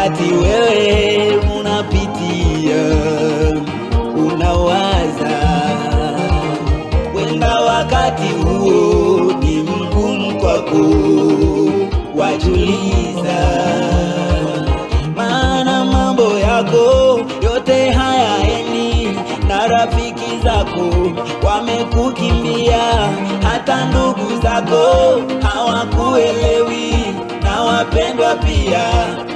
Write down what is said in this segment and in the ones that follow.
wakati wewe unapitia, unawaza wenda wakati huo ni mgumu kwako, wajuliza maana mambo yako yote hayaendi, na rafiki zako wamekukimbia, hata ndugu zako hawakuelewi, na wapendwa pia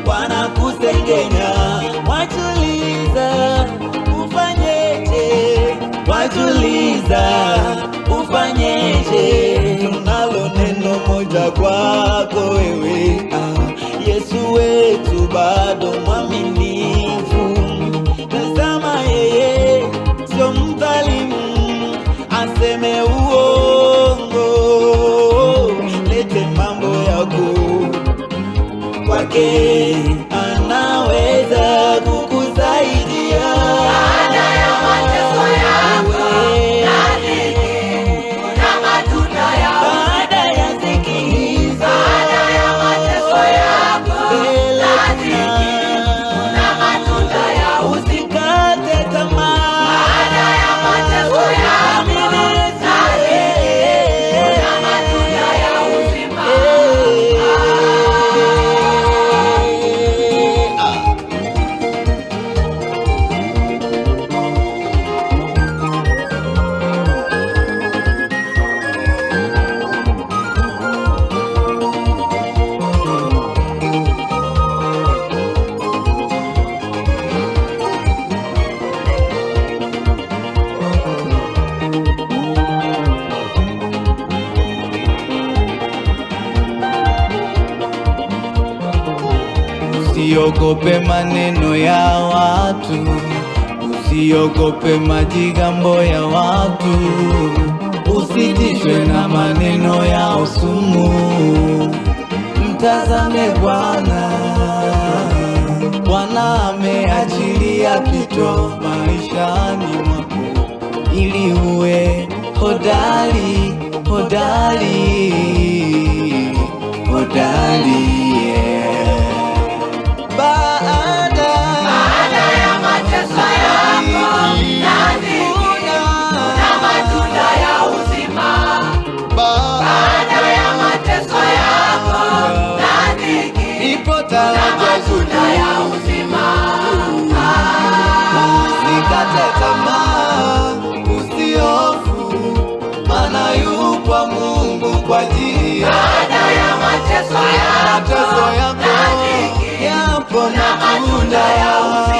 wanakusengenya. Wajuliza ufanyeje, wajuliza ufanyeje? Tunalo neno moja kwako wewe, Yesu wetu bado mwaminifu. Tazama yeye sio mdhalimu aseme uongo, lete mambo yako kwake, anaweza kukusaidia. Baada ya mateso yako na dhiki, kuna matunda ya baada ya dhiki hizo, baada ya mateso yako na dhiki, kuna matunda ya usikate tamaa. baada ya mateso yako na dhiki, kuna matunda ya uzima. Usiogope maneno ya watu, usiogope majigambo ya watu, usitishwe na maneno ya usumu. Mtazame Bwana, Bwana ameachilia pito maishani mwako, ili uwe hodari, hodari, hodari. Baada ya mateso yako na dhiki, kuna matunda ya uzima. Baada ya mateso yako na dhiki, ipo kuna taraja matunda zuri. ya uzima. Usikate tamaa, usihofu, maana yupo Mungu kwa ajili yako. Baada ya mateso yako Mateso yako na dhiki, yapo kuna matunda ya uzima.